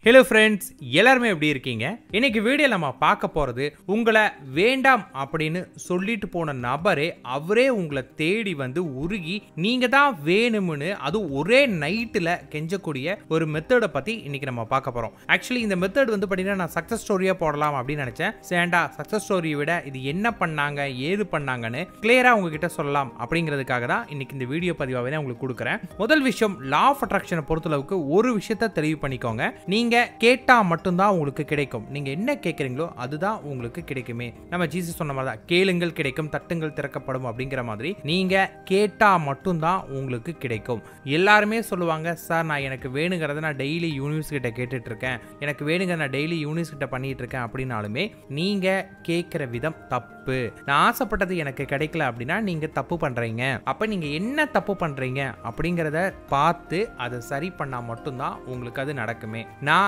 Hello friends, எல்லாருமே எப்படி இருக்கீங்க? இன்னைக்கு வீடியோ நம்ம பார்க்க போகிறது, உங்களை வேண்டாம் அப்படின்னு சொல்லிட்டு போன நபரே அவரே உங்களை தேடி வந்து உருகி நீங்கள் தான் வேணும்னு அது ஒரே நைட்டில் கெஞ்சக்கூடிய ஒரு மெத்தடை பற்றி இன்னைக்கு நம்ம பார்க்க போகிறோம். ஆக்சுவலி இந்த மெத்தட் வந்து பார்த்தீங்கன்னா நான் சக்ஸஸ் ஸ்டோரியாக போடலாம் அப்படின்னு நினச்சேன். சேண்டா சக்ஸஸ் ஸ்டோரியை விட இது என்ன பண்ணாங்க ஏது பண்ணாங்கன்னு கிளியராக உங்ககிட்ட சொல்லலாம் அப்படிங்கிறதுக்காக தான் இன்னைக்கு இந்த வீடியோ பதிவாகவே உங்களுக்கு கொடுக்குறேன். முதல் விஷயம், லா ஆஃப் அட்ராக்ஷனை பொறுத்தளவுக்கு ஒரு விஷயத்தை தெளிவு பண்ணிக்கோங்க. நீங்க கேட்டா மட்டும்தான் உங்களுக்கு கிடைக்கும். நீங்க என்ன கேட்குறீங்களோ அதுதான் உங்களுக்கு கிடைக்குமே. நம்ம ஜீசஸ் சொன்ன மாதிரி தான், கேளுங்கள் கிடைக்கும், தட்டுங்கள் திறக்கப்படும் அப்படிங்கிற மாதிரி நீங்க கேட்டா மட்டும்தான் உங்களுக்கு கிடைக்கும். எல்லாருமே சொல்லுவாங்க, சார் நான் எனக்கு வேணுங்கிறத நான் டெய்லி யூனிவர்ஸ் கிட்ட கேட்டுட்டு இருக்கேன், எனக்கு வேணுங்க நான் டெய்லி யூனிவர்ஸ் கிட்ட பண்ணிட்டு இருக்கேன் அப்படின்னாலுமே நீங்க கேட்கிற விதம் தப்பு. நான் ஆசைப்பட்டது எனக்கு கிடைக்கல அப்படின்னா நீங்க தப்பு பண்றீங்க. அப்ப நீங்க என்ன தப்பு பண்றீங்க அப்படிங்கிறத பார்த்து அதை சரி பண்ணா மட்டும்தான் உங்களுக்கு அது நடக்குமே. நான்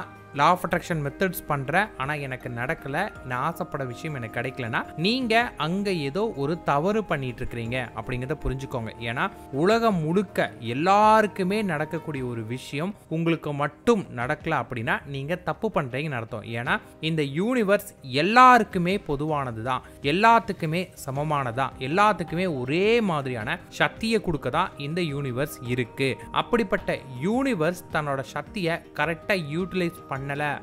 லா ஆஃப் அட்ராக்ஷன் மெத்தட்ஸ் பண்ணுறேன், ஆனால் எனக்கு நடக்கலை, நான் ஆசைப்பட விஷயம் எனக்கு கிடைக்கலனா நீங்கள் அங்கே ஏதோ ஒரு தவறு பண்ணிட்டு இருக்கிறீங்க அப்படிங்கிறத புரிஞ்சுக்கோங்க. ஏன்னா உலகம் முழுக்க எல்லாருக்குமே நடக்கக்கூடிய ஒரு விஷயம் உங்களுக்கு மட்டும் நடக்கல அப்படின்னா நீங்கள் தப்பு பண்ணுறீங்கன்னு அர்த்தம். ஏன்னா இந்த யூனிவர்ஸ் எல்லாருக்குமே பொதுவானது தான், எல்லாத்துக்குமே சமமானதான், எல்லாத்துக்குமே ஒரே மாதிரியான சக்தியை கொடுக்க தான் இந்த யூனிவர்ஸ் இருக்கு. அப்படிப்பட்ட யூனிவர்ஸ் தன்னோட சக்தியை கரெக்டாக யூட்டிலைஸ் பண்ணல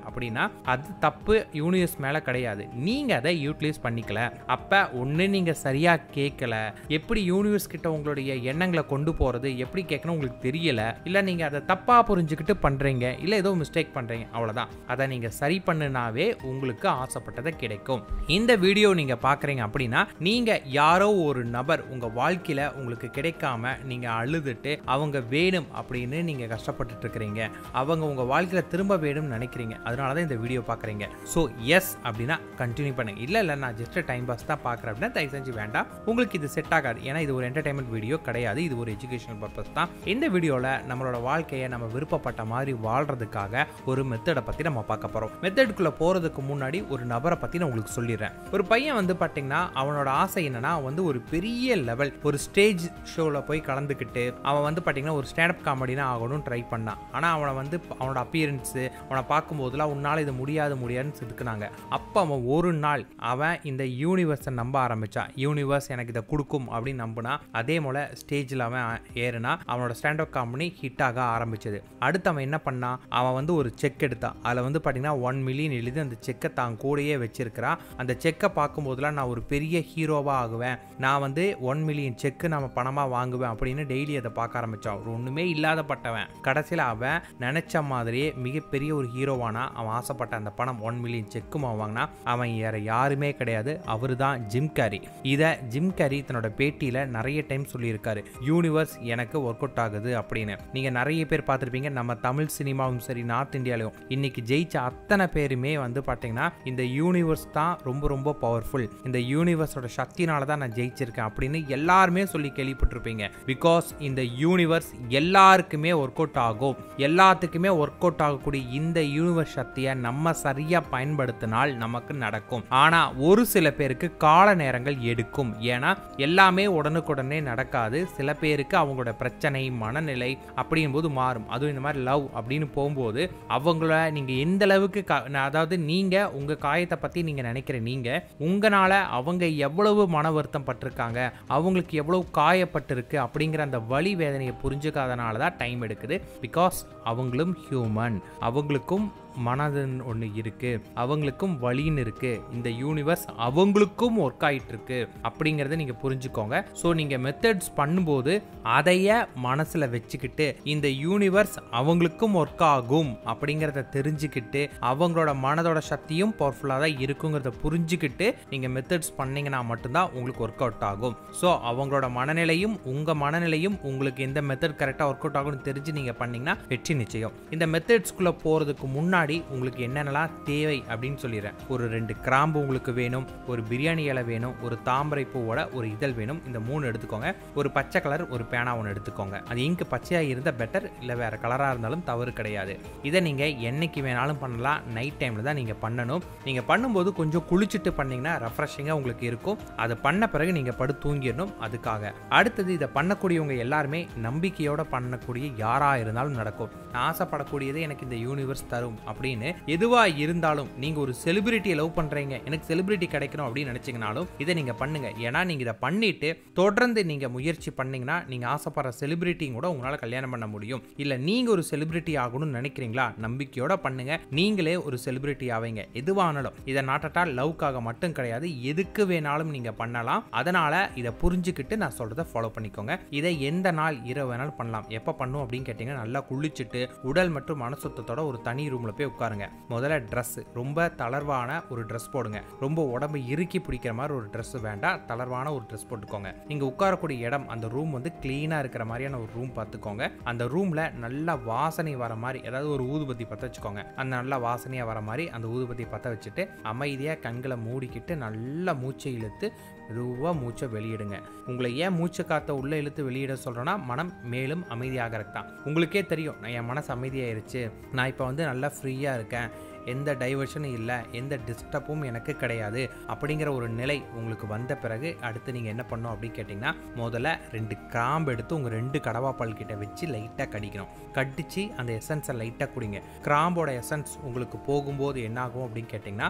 அப்படின்னா அது தப்பு யூனிவர்ஸ் மேல கிடையாது, நீங்க அதை யூட்டிலைஸ் பண்ணிக்கல. அப்ப ஒண்ணு நீங்க சரியா கேட்கல, எப்படி யூனிவர்ஸ் கிட்ட உங்களுடைய எண்ணங்களை கொண்டு போறது எப்படி கேட்கணும் உங்களுக்கு தெரியல, இல்ல நீங்க அதை தப்பா புரிஞ்சுக்கிட்டு பண்றீங்க, இல்ல ஏதோ மிஸ்டேக் பண்றீங்க, அவ்வளவுதான். அதை நீங்க சரி பண்ணுனாவே உங்களுக்கு ஆசைப்பட்டது கிடைக்கும். இந்த வீடியோ நீங்க பாக்குறீங்க அப்படின்னா நீங்க யாரோ ஒரு நபர் உங்க வாழ்க்கையில உங்களுக்கு கிடைக்காம நீங்க அழுதுட்டு அவங்க வேணும் அப்படின்னு நீங்க கஷ்டப்பட்டு இருக்கிறீங்க, அவங்க உங்க வாழ்க்கையில திரும்ப வேணும் நினைக்கிறீங்க, அதனால தான் இந்த வீடியோ பார்க்குறீங்க. ஸோ எஸ் அப்படின்னா கண்டினியூ பண்ணுங்க. இல்லை நான் ஜஸ்ட் டைம் பாஸ் தான் பார்க்குறேன் அப்படின்னா தயவு செஞ்சு வேண்டாம், உங்களுக்கு இது செட் ஆகாது. ஏன்னா இது ஒரு என்டர்டைன்மெண்ட் வீடியோ கிடையாது, இது ஒரு எஜுகேஷனல் பர்பஸ் தான். இந்த வீடியோவில் நம்மளோட வாழ்க்கையை நம்ம விருப்பப்பட்ட மாதிரி வாழ்றதுக்காக ஒரு மெத்தடை பற்றி நம்ம பார்க்க போகிறோம். மெத்தடுக்குள்ளே போகிறதுக்கு முன்னாடி ஒரு நபரை பற்றி நான் உங்களுக்கு சொல்லிடுறேன். ஒரு பையன் வந்து பார்த்தீங்கன்னா அவனோட ஆசை என்னன்னா வந்து ஒரு பெரிய லெவல் ஒரு ஸ்டேஜ் ஷோவில் போய் கலந்துக்கிட்டு அவன் வந்து பார்த்தீங்கன்னா ஒரு ஸ்டாண்டப் காமெடினா ஆகணும்னு ட்ரை பண்ணான். ஆனால் அவனை வந்து அவனோட அப்பியரன்ஸு அவனை பார்க்கும்போதெல்லாம் உன்னால் இது முடியாதுன்னு செதுக்குனாங்க. அப்போ அவன் ஒரு நாள் அவன் இந்த யூனிவர்ஸை நம்ப ஆரம்பிச்சான். யூனிவர்ஸ் எனக்கு இதை கொடுக்கும் அப்படின்னு நம்பினா அதே போல் ஸ்டேஜில் அவன் ஏறுனா அவனோட ஸ்டாண்டப் காமெடி ஹிட் ஆக ஆரம்பிச்சது. அடுத்து அவன் என்ன பண்ணான், அவன் வந்து ஒரு செக் எடுத்தான். அதில் வந்து பார்த்தீங்கன்னா 1 மில்லியன் எழுதி அந்த செக்கை தான் கூடயே வச்சிருக்கிறான். அந்த செக்கை பார்க்கும்போதெல்லாம் நான் ஒரு பெரிய ஹீரோவாக ஆகுவேன், நான் வந்து 1 மில்லியன் செக்கு நம்ம பணமாக வாங்குவேன் அப்படின்னு டெய்லி அதை பார்க்க ஆரம்பித்தான். ஒரு ஒன்றுமே இல்லாதப்பட்டவன் கடைசியில் அவன் நினச்ச மாதிரியே மிகப்பெரிய ஒரு ஹீரோவானா. அவன் ஆசைப்பட்ட அந்த பணம் 1 மில்லியன் செக்கும் வாங்கினா அவன் வேற யாருமே கிடையாது, அவரு தான் ஜிம் கேரி. இதை ஜிம் கேரி தன்னோட பேட்டியில் நிறைய டைம் சொல்லியிருக்காரு, யூனிவர்ஸ் எனக்கு ஒர்க் அவுட் ஆகுது அப்படின்னு. நீங்கள் நிறைய பேர் பார்த்துருப்பீங்க, நம்ம தமிழ் சினிமாவும் சரி நார்த் இந்தியாலையும் இன்னைக்கு ஜெயிச்ச அத்தனை பேருமே வந்து பார்த்தீங்கன்னா இந்த யூனிவர்ஸ் தான் ரொம்ப ரொம்ப பவர்ஃபுல், இந்த யூனிவர்ஸோட சக்தினால தான் நான் ஜெயிச்சிருக்கேன் அப்படின்னு எல்லாருமே சொல்லி கேள்விப்பட்டிருப்பீங்க. பிகாஸ் இந்த யூனிவர்ஸ் எல்லாருக்குமே ஒர்க் அவுட் ஆகும், எல்லாத்துக்குமே ஒர்க் அவுட் ஆகக்கூடிய இந்த யூனிவர்ஸ் சக்தியை நம்ம சரியா பயன்படுத்தினால் நமக்கு நடக்கும். ஆனா ஒரு சில பேருக்கு கால நேரங்கள் எடுக்கும். ஏன்னா எல்லாமே உடனுக்குடனே நடக்காது. சில பேருக்கு அவங்களோட பிரச்சனை மனநிலை அப்படிங்கும் போது மாறும். அதுவும் இந்த மாதிரி லவ் அப்படின்னு போகும்போது அவங்கள நீங்க எந்த அளவுக்கு அதாவது நீங்க உங்க காயத்தை பத்தி நீங்க நினைக்கிற நீங்க உங்களால அவங்க எவ்வளவு மன வருத்தம் பட்டிருக்காங்க, அவங்களுக்கு எவ்வளவு காயப்பட்டிருக்கு அப்படிங்கிற அந்த வலி வேதனையை புரிஞ்சுக்காதனால தான் டைம் எடுக்குது. பிகாஸ் அவங்களும் ஹியூமன், அவங்களுக்கும் மனதுன்னு ஒன்று இருக்கு, அவங்களுக்கும் வலின்னு இருக்கு, இந்த யூனிவர்ஸ் அவங்களுக்கும் ஒர்க் ஆகிட்டு இருக்கு அப்படிங்கிறத நீங்க புரிஞ்சுக்கோங்க. ஸோ நீங்க மெத்தட்ஸ் பண்ணும்போது அதைய மனசுல வச்சுக்கிட்டு இந்த யூனிவர்ஸ் அவங்களுக்கும் ஒர்க் ஆகும் அப்படிங்கிறத தெரிஞ்சுக்கிட்டு அவங்களோட மனதோட சக்தியும் பவர்ஃபுல்லாக தான் இருக்குங்கிறத புரிஞ்சுக்கிட்டு நீங்க மெத்தட்ஸ் பண்ணீங்கன்னா மட்டும்தான் உங்களுக்கு ஒர்க் அவுட் ஆகும். ஸோ அவங்களோட மனநிலையும் உங்க மனநிலையும் உங்களுக்கு எந்த மெத்தட் கரெக்டாக ஒர்க் அவுட் ஆகும்னு தெரிஞ்சு நீங்க பண்ணீங்கன்னா வெற்றி நிச்சயம். இந்த மெத்தட்ஸ்குள்ள போறதுக்கு முன்னாடி உங்களுக்கு என்னென்னலாம் தேவை அப்படின்னு சொல்லிடுறேன். ஒரு 2 கிராம்பு உங்களுக்கு வேணும், ஒரு பிரியாணி இலை வேணும், ஒரு தாமரை பூவோட ஒரு இதழ் வேணும், இந்த 3 எடுத்துக்கோங்க. ஒரு பச்சை கலர் ஒரு பேனா ஒன்று எடுத்துக்கோங்க. அது இங்கு பச்சையாக இருந்தால் பெட்டர், இல்லை வேற கலராக இருந்தாலும் தவறு கிடையாது. இதை நீங்கள் என்னைக்கு வேணாலும் பண்ணலாம், நைட் டைமில் தான் நீங்கள் பண்ணணும். நீங்கள் பண்ணும்போது கொஞ்சம் குளிச்சுட்டு பண்ணிங்கன்னா ரெஃப்ரெஷிங்காக உங்களுக்கு இருக்கும். அது பண்ண பிறகு நீங்கள் படு தூங்கிடணும். அதுக்காக அடுத்தது இதை பண்ணக்கூடியவங்க எல்லாருமே நம்பிக்கையோட பண்ணக்கூடிய யாராக இருந்தாலும் நடக்கும். நான் ஆசைப்படக்கூடியது எனக்கு இந்த யூனிவர்ஸ் தரும் அப்படின்னு எதுவா இருந்தாலும் நீங்க ஒரு செலிபிரிட்டியை லவ் பண்றீங்க, எனக்கு செலிபிரிட்டி கிடைக்கணும் அப்படின்னு நினைச்சீங்கனாலும் இதை நீங்க பண்ணுங்க. ஏன்னா நீங்க இதை பண்ணிட்டு தொடர்ந்து நீங்க முயற்சி பண்ணீங்கன்னா நீங்க ஆசைப்படுற செலிபிரிட்டியும் கூட உங்களால கல்யாணம் பண்ண முடியும். இல்ல நீங்க ஒரு செலிபிரிட்டி ஆகணும்னு நினைக்கிறீங்களா, நம்பிக்கையோட பண்ணுங்க, நீங்களே ஒரு செலிபிரிட்டி ஆவீங்க. எதுவானாலும் இதை நாட்டா லவ்க்காக மட்டும் கிடையாது, எதுக்கு வேணாலும் நீங்க பண்ணலாம். அதனால இதை புரிஞ்சுக்கிட்டு நான் சொல்றதை ஃபாலோ பண்ணிக்கோங்க. இதை எந்த நாள் இரவு வேணாலும் பண்ணலாம். எப்ப பண்ணும் அப்படின்னு கேட்டீங்கன்னா நல்லா குளிச்சுட்டு உடல் மற்றும் மனசுத்தத்தோட ஒரு தனி ரூம்ல போய் உட்காருங்க. முதல்ல ட்ரெஸ் ரொம்ப தளர்வான ஒரு ட்ரெஸ் போடுங்க. ரொம்ப உடம்பு இறுக்கி பிடிக்கிற மாதிரி ஒரு ட்ரெஸ் வேண்டாம், தளர்வான ஒரு ட்ரெஸ் போட்டுக்கோங்க. நீங்க உட்காரக்கூடிய இடம் அந்த ரூம் வந்து கிளீனா இருக்கிற மாதிரியான ஒரு ரூம் பார்த்துக்கோங்க. அந்த ரூம்ல நல்லா வாசனை வர மாதிரி, அதாவது ஒரு ஊதுபத்தி பற்ற வச்சுக்கோங்க. அந்த நல்லா வாசனையா வர மாதிரி அந்த ஊதுபத்தி பற்ற வச்சுட்டு அமைதியா கண்களை மூடிக்கிட்டு நல்லா மூச்சை இழுத்து மெதுவாக மூச்சை வெளியிடுங்க. உங்களை ஏன் மூச்சு காற்றை உள்ளே இழுத்து வெளியிட சொல்கிறேன்னா மனம் மேலும் அமைதியாகிறது தான். உங்களுக்கே தெரியும், நான் என் மனசு அமைதியாயிருச்சு, நான் இப்போ வந்து நல்லா ஃப்ரீயாக இருக்கேன், எந்த டைவர்ஷனும் இல்லை, எந்த டிஸ்டர்பும் எனக்கு கிடையாது அப்படிங்கிற ஒரு நிலை உங்களுக்கு வந்த பிறகு அடுத்து நீங்கள் என்ன பண்ணணும் அப்படின்னு கேட்டிங்கன்னா முதல்ல 2 கிராம்பு எடுத்து உங்கள் 2 கடவாப்பால் கிட்ட வச்சு லைட்டாக கடிக்கணும். கடிச்சு அந்த எசன்ஸை லைட்டாக குடிங்க. கிராம்போட எசன்ஸ் உங்களுக்கு போகும்போது என்ன ஆகும் அப்படின்னு கேட்டிங்கன்னா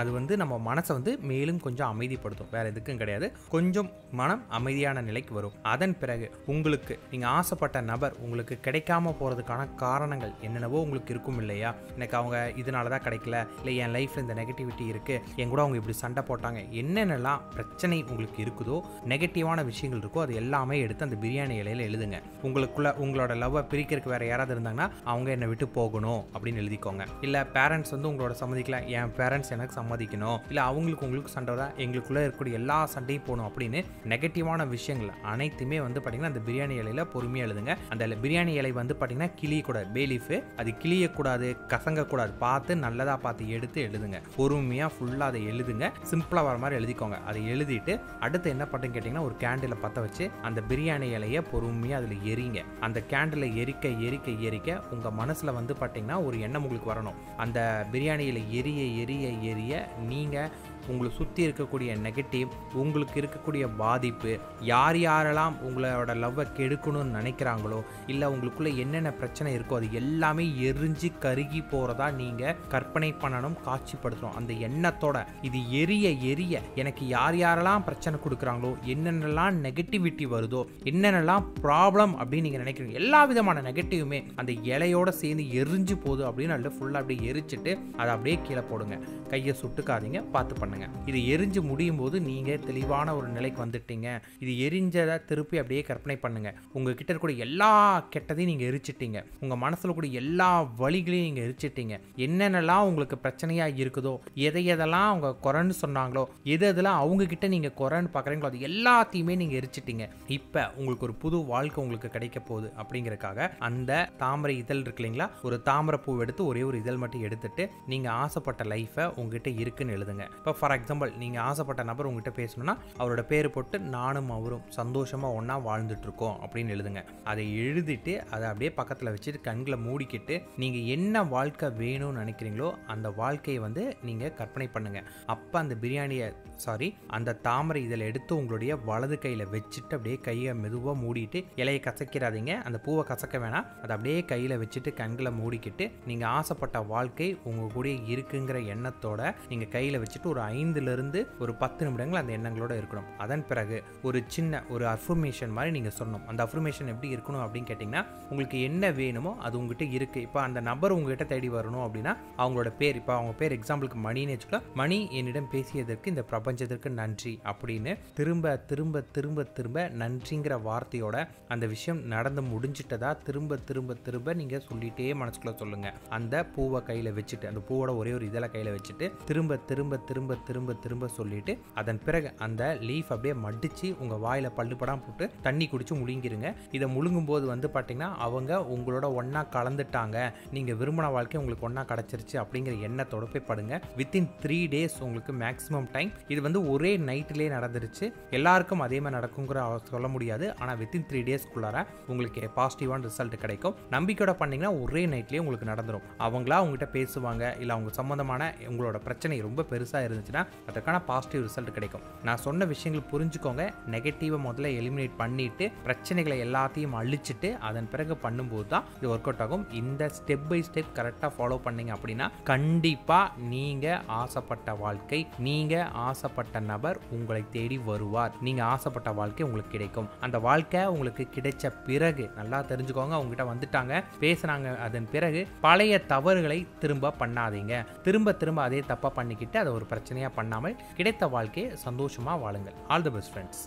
அது வந்து நம்ம மனசை வந்து மேலும் கொஞ்சம் அமைதிப்படுத்தும். வேற எதுக்கும் கிடையாது, கொஞ்சம் மனம் அமைதியான நிலைக்கு வரும். அதன் பிறகு உங்களுக்கு நீங்கள் ஆசைப்பட்ட நபர் உங்களுக்கு கிடைக்காம போகிறதுக்கான காரணங்கள் என்னென்னவோ உங்களுக்கு இருக்கும் இல்லையா, எனக்கு அவங்க இதனால தான் கிடைக்கல, இல்லை என் லைஃப்பில் இந்த நெகட்டிவிட்டி இருக்குது, என் கூட அவங்க இப்படி சண்டை போட்டாங்க, என்னென்னலாம் பிரச்சனை உங்களுக்கு இருக்குதோ நெகட்டிவான விஷயங்கள் இருக்கோ அது எல்லாமே எடுத்து அந்த பிரியாணி இலையில் எழுதுங்க. உங்களோட லவ்வை பிரிக்கிறதுக்கு வேறு யாராவது இருந்தாங்கன்னா அவங்க என்னை விட்டு போகணும் அப்படின்னு எழுதிக்கோங்க. இல்லை பேரண்ட்ஸ் வந்து உங்களோட சம்மதிக்கல, என் பேரண்ட்ஸ் எனக்கு சம்மதிக்கணும், இல்லை உங்களுக்கு சண்டை தான், எங்களுக்குள்ளே இருக்கக்கூடிய எல்லா சண்டையும் போகணும் அப்படின்னு நெகட்டிவான விஷயங்கள் அனைத்துமே வந்து பார்த்தீங்கன்னா அந்த பிரியாணி இலையில் பொறுமையாக எழுதுங்க. அந்த பிரியாணி இலை வந்து பார்த்தீங்கன்னா கிளியக்கூடாது, பேலீஃபு அது கிளியக்கூடாது, கசங்கக்கூடாது, பார்த்து நல்லதாக பார்த்து எடுத்து எழுதுங்க. பொறுமையாக ஃபுல்லாக அதை எழுதுங்க. சிம்பிளாக வர மாதிரி எழுதிக்கோங்க. அதை எழுதிட்டு அடுத்து என்ன பண்ணுறேன்னு கேட்டிங்கன்னா ஒரு கேண்டிலை பற்ற வச்சு அந்த பிரியாணி இலையை பொறுமையாக அதில் எரிங்க. அந்த கேண்டிலை எரிக்க எரிக்க எரிக்க உங்கள் மனசில் வந்து பார்த்தீங்கன்னா ஒரு எண்ணம் உங்களுக்கு வரணும். அந்த பிரியாணியில் எரிய எரிய எரிய நீங்கள் உங்களை சுற்றி இருக்கக்கூடிய நெகட்டிவ், உங்களுக்கு இருக்கக்கூடிய பாதிப்பு, யார் யாரெல்லாம் உங்களோட லவ்வை கெடுக்கணும்னு நினைக்கிறாங்களோ, இல்லை உங்களுக்குள்ளே என்னென்ன பிரச்சனை இருக்கோ அது எல்லாமே எரிஞ்சு கருகி போகிறதா நீங்கள் கற்பனை பண்ணணும், காட்சிப்படுத்தணும். அந்த எண்ணத்தோட இது எரிய எரிய எனக்கு யார் யாரெல்லாம் பிரச்சனை கொடுக்குறாங்களோ, என்னென்னலாம் நெகட்டிவிட்டி வருதோ, என்னென்னலாம் ப்ராப்ளம் அப்படின்னு நீங்கள் நினைக்கிறீங்க, எல்லா விதமான நெகட்டிவுமே அந்த இலையோட சேர்ந்து எரிஞ்சு போகுது அப்படின்னு அல்ல ஃபுல்லாக அப்படியே எரிச்சிட்டு அதை அப்படியே கீழே போடுங்க. கையை சுட்டுக்காதீங்க, பார்த்து பண்ணுங்க. இது எரிஞ்சு முடியும் போது நீங்க தெளிவான ஒரு நிலைக்கு வந்துட்டீங்க. இது எரிஞ்சதை திருப்பி அப்படியே கற்பனை பண்ணுங்க. உங்ககிட்ட இருக்கக்கூடிய எல்லா கெட்டதையும் நீங்க எரிச்சிட்டீங்க. உங்க மனசுல கூட எல்லா வலிகளையும் நீங்க எரிச்சிட்டீங்க. என்னென்னலாம் உங்களுக்கு பிரச்சனையா இருக்குதோ, எதெல்லாம் அவங்க குறைன்னு சொன்னாங்களோ, எதெல்லாம் அவங்க கிட்ட நீங்க குறைன்னு பாக்குறீங்களோ அது எல்லாத்தையுமே நீங்க எரிச்சிட்டீங்க. இப்ப உங்களுக்கு ஒரு புது வாழ்க்கை உங்களுக்கு கிடைக்க போகுது அப்படிங்கறதுக்காக அந்த தாமரை இதழ் இருக்கு இல்லைங்களா, ஒரு தாமரை பூ எடுத்து ஒரே ஒரு இதழ் மட்டும் எடுத்துட்டு நீங்க ஆசைப்பட்ட லைஃபை உங்ககிட்ட இருக்குன்னு எழுதுங்க. இப்போ ஃபார் எக்ஸாம்பிள் நீங்க ஆசைப்பட்ட நபர் உங்ககிட்ட பேசணும்னா அவரோட பேரு போட்டு நானும் அவரும் சந்தோஷமா ஒன்னா வாழ்ந்துட்டு இருக்கோம் அப்படின்னு எழுதுங்க. அதை எழுதிட்டு அதை அப்படியே பக்கத்துல வச்சுட்டு கண்களை மூடிக்கிட்டு நீங்க என்ன வாழ்க்கை வேணும்னு நினைக்கிறீங்களோ அந்த வாழ்க்கையை வந்து நீங்க கற்பனை பண்ணுங்க. அப்ப அந்த அந்த தாமரை இதில் எடுத்து உங்களுடைய வலது கையில வச்சுட்டு அப்படியே கையை மெதுவா மூடிட்டு, இலையை கசக்கிறாதீங்க, அந்த பூவை கசக்க வேணாம், அதை அப்படியே கையில வச்சுட்டு கண்களை மூடிக்கிட்டு நீங்க ஆசைப்பட்ட வாழ்க்கை உங்க கூட இருக்குங்கிற எண்ணத்தோட நீங்க கையில வச்சுட்டு ஒரு 5 to 10 நிமிடங்கள் அந்த எண்ணங்களோட இருக்கணும். அதன் பிறகு ஒரு சின்ன ஒரு அஃபர்மேஷன் மாதிரி நீங்க சொல்லணும். அந்த அஃபர்மேஷன் எப்படி இருக்கணும் அப்படின்னு கேட்டீங்கன்னா, உங்களுக்கு என்ன வேணுமோ அது உங்ககிட்ட இருக்கு. இப்போ அந்த நபர் உங்ககிட்ட தேடி வரணும் அப்படின்னா அவங்களோட பேர், இப்போ அவங்க பேர் எக்ஸாம்பிளுக்கு மணின்னு வச்சுக்கலாம், மணி என்னிடம் பேசியதற்கு இந்த பிரபஞ்சத்திற்கு நன்றி அப்படின்னு திரும்ப திரும்ப திரும்ப திரும்ப நன்றிங்கிற வார்த்தையோட அந்த விஷயம் நடந்து முடிஞ்சிட்டதா திரும்ப திரும்ப திரும்ப நீங்க சொல்லிட்டே மனசுக்குள்ள சொல்லுங்க. அந்த பூவை கையில வச்சுட்டு, அந்த பூவோட ஒரே ஒரு இதழை கையில வச்சுட்டு திரும்ப திரும்ப திரும்ப திரும்ப திரும்ப சொல்லிட்டு அதன் பிறகு அந்த லீஃப் அப்படியே மடிச்சு உங்க வாயில பல்லுப்படாம போட்டு தண்ணி குடிச்சு முழுங்கிருங்க. இதை முழுங்கும் போது வந்து பாத்தீங்கன்னா அவங்க உங்களோட ஒன்னா கலந்துட்டாங்க, நீங்க விரும்பின வாழ்க்கை உங்களுக்கு ஒன்னா கிடைச்சிருச்சு அப்படிங்கிற எண்ணத்தோட போய் படுங்க. வித்தின் 3 days உங்களுக்கு மேக்ஸிமம் டைம். இது வந்து ஒரே நைட்லேயே நடந்துருச்சு, எல்லாருக்கும் அதே மாதிரி நடக்குங்கிற சொல்ல முடியாது. ஆனால் வித்தின் 3 daysக்குள்ளார உங்களுக்கு பாசிட்டிவான ரிசல்ட் கிடைக்கும். நம்பிக்கையோட பண்ணீங்கன்னா ஒரே நைட்லேயே உங்களுக்கு நடந்துடும். அவங்களா உங்ககிட்ட பேசுவாங்க, இல்லை அவங்க சம்மந்தமான உங்களோட பிரச்சனை ரொம்ப பெருசாக இருந்துச்சு இருந்துச்சுன்னா அதற்கான பாசிட்டிவ் ரிசல்ட் கிடைக்கும். நான் சொன்ன விஷயங்கள் புரிஞ்சுக்கோங்க. நெகட்டிவை முதல்ல எலிமினேட் பண்ணிட்டு பிரச்சனைகளை எல்லாத்தையும் அழிச்சிட்டு அதன் பிறகு பண்ணும்போது தான் இது ஒர்க் அவுட் ஆகும். இந்த ஸ்டெப் பை ஸ்டெப் கரெக்டாக ஃபாலோ பண்ணீங்க அப்படின்னா கண்டிப்பாக நீங்கள் ஆசைப்பட்ட வாழ்க்கை, நீங்கள் ஆசைப்பட்ட நபர் உங்களை தேடி வருவார். நீங்கள் ஆசைப்பட்ட வாழ்க்கை உங்களுக்கு கிடைக்கும். அந்த வாழ்க்கை உங்களுக்கு கிடைச்ச பிறகு நல்லா தெரிஞ்சுக்கோங்க, உங்ககிட்ட வந்துட்டாங்க, பேசுனாங்க, அதன் பிறகு பழைய தவறுகளை திரும்ப பண்ணாதீங்க. திரும்ப திரும்ப அதே தப்பா பண்ணிக்கிட்டு அதை ஒரு பிரச்சனையாக பண்ணாமல் கிடைத்த வாழ்க்கையை சந்தோஷமாக வாழுங்கள். All the best friends.